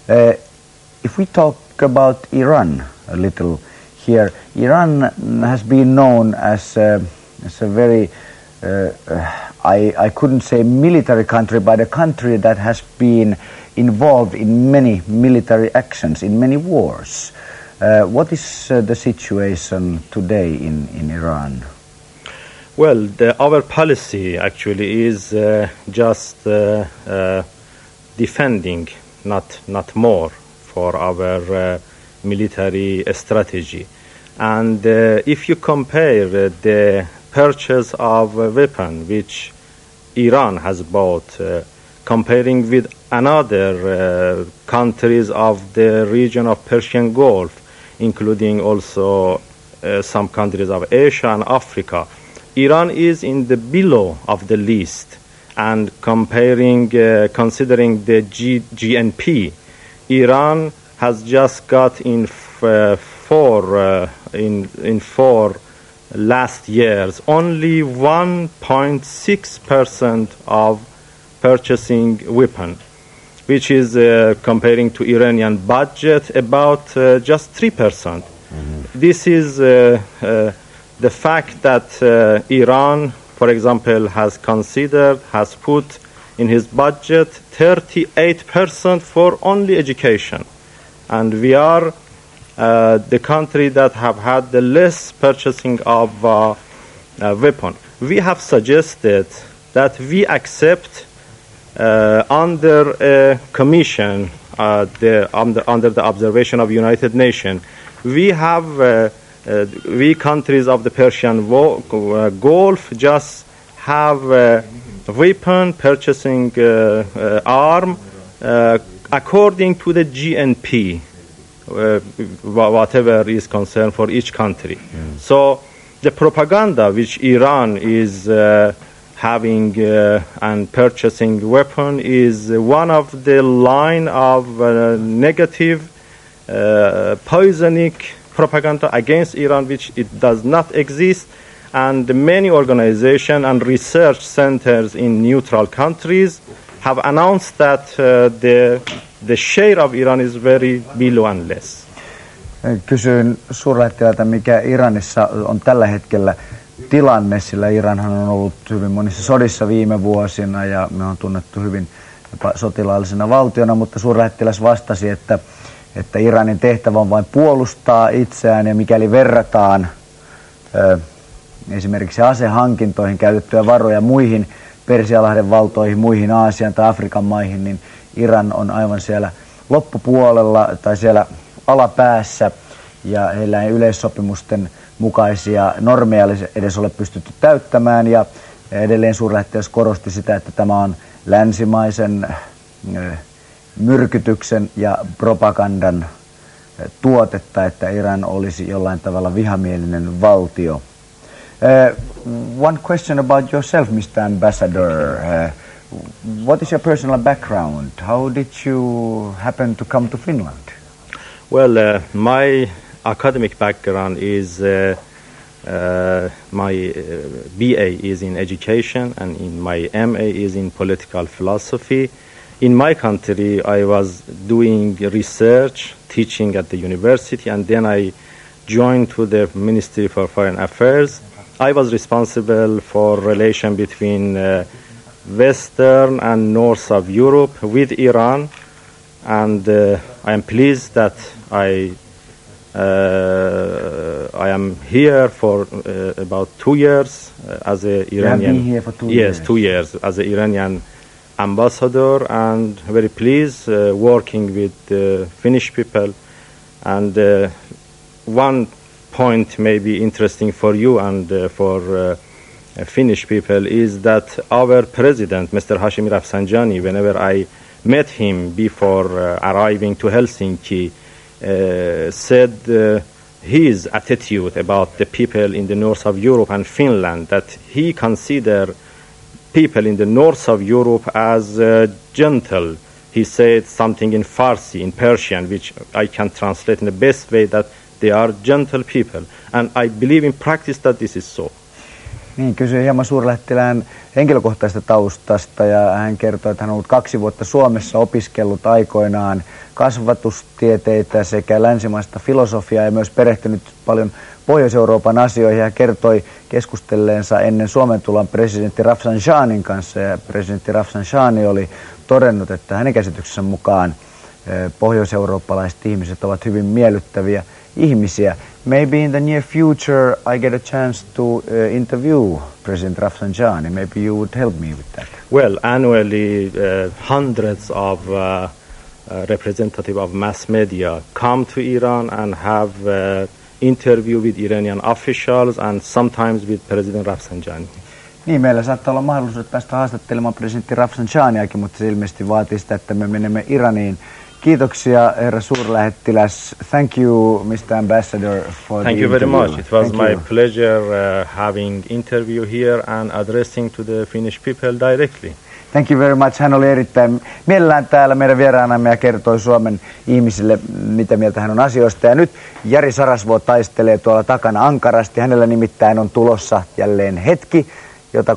If we talk about Iran a little here, Iran has been known as a very, I couldn't say military country, but a country that has been involved in many military actions, in many wars. What is the situation today in Iran? Well, our policy actually is just defending, not more, for our military strategy. And if you compare the purchase of a weapon which Iran has bought, comparing with another countries of the region of Persian Gulf, including also some countries of Asia and Africa, Iran is in the below of the list. And considering the GNP, Iran has just got in four last years only 1.6% of purchasing weapon, which is comparing to Iranian budget about just 3%. This is the fact that Iran, for example, has put in his budget 38% for only education. And we are the country that have had the less purchasing of weapon. We have suggested that we accept under a commission, under the observation of United Nations, we countries of the Persian Gulf just have weapon purchasing arm according to the GNP, whatever is concerned for each country. So the propaganda which Iran is having and purchasing weapon is one of the line of negative poisonic propaganda against Iran, which it does not exist. And many organizations and research centers in neutral countries have announced that the share of Iran is very below and less. Kysyin suurlähettiläältä, mikä Iranissa on tällä hetkellä tilanne, sillä Iranhan on ollut hyvin monissa sodissa viime vuosina ja me on tunnettu hyvin sotilaallisena valtiona, mutta suurlähettiläs vastasi, että Iranin tehtävä on vain puolustaa itseään, ja mikäli verrataan esimerkiksi asehankintoihin käytettyjä varoja muihin Persialahden valtoihin, muihin Aasian tai Afrikan maihin, niin Iran on aivan siellä loppupuolella tai siellä alapäässä, ja heillä ei yleissopimusten mukaisia normeja edes ole pystytty täyttämään, ja edelleen suurlähettiläs korosti sitä, että tämä on länsimaisen myrkytyksen ja propagandan tuotetta, että Iran olisi jollain tavalla vihamielinen valtio. One question about yourself, Mr. Ambassador. What is your personal background? How did you happen to come to Finland? Well, my academic background is my BA is in education, and my MA is in political philosophy. In my country, I was doing research, teaching at the university, and then I joined to the Ministry for Foreign Affairs. I was responsible for relation between Western and North of Europe with Iran, and I am pleased that I am here for about 2 years as a Iranian. You have been here for 2 years. Yes, 2 years as an Iranian ambassador, and very pleased working with the Finnish people. And one point may be interesting for you and for Finnish people is that our president, Mr. Hashemi Rafsanjani, whenever I met him before arriving to Helsinki, said his attitude about the people in the north of Europe and Finland, that he considered people in the north of Europe as gentle. He said something in Farsi, in Persian, which I can translate in the best way, that they are gentle people. And I believe in practice that this is so. Niin, kysyin hieman suurlähettilään henkilökohtaisesta taustasta, ja hän kertoi, että hän on ollut 2 vuotta Suomessa, opiskellut aikoinaan kasvatustieteitä sekä länsimaista filosofiaa ja myös perehtynyt paljon Pohjois-Euroopan asioihin ja kertoi keskustelleensa ennen Suomen tuloa presidentti Rafsanjanin kanssa. Ja presidentti Rafsanjani oli todennut, että hänen käsityksensä mukaan pohjois-eurooppalaiset ihmiset ovat hyvin miellyttäviä ihmisiä. Maybe in the near future I get a chance to interview President Rafsanjani. Maybe you would help me with that. Well, annually hundreds of representatives of mass media come to Iran and have interview with Iranian officials and sometimes with President Rafsanjani. Niin, meillä saattaa olla mahdollisuus päästä haastattelemaan presidentti Rafsanjaniakin, mutta se ilmeisesti vaatii sitä, että me menemme Iraniin. Kiitoksia, herra suurlähettiläs. Thank you, Mr. Ambassador, for Thank the you very interview. much. It was Thank my you. pleasure having interview here and addressing to the Finnish people directly. Thank you very much. Hän oli erittäin mielellään täällä meidän vieraanamme ja kertoi Suomen ihmisille, mitä mieltä hän on asioista. Ja nyt Jari Sarasvuo taistelee tuolla takana ankarasti. Hänellä nimittäin on tulossa jälleen hetki, jota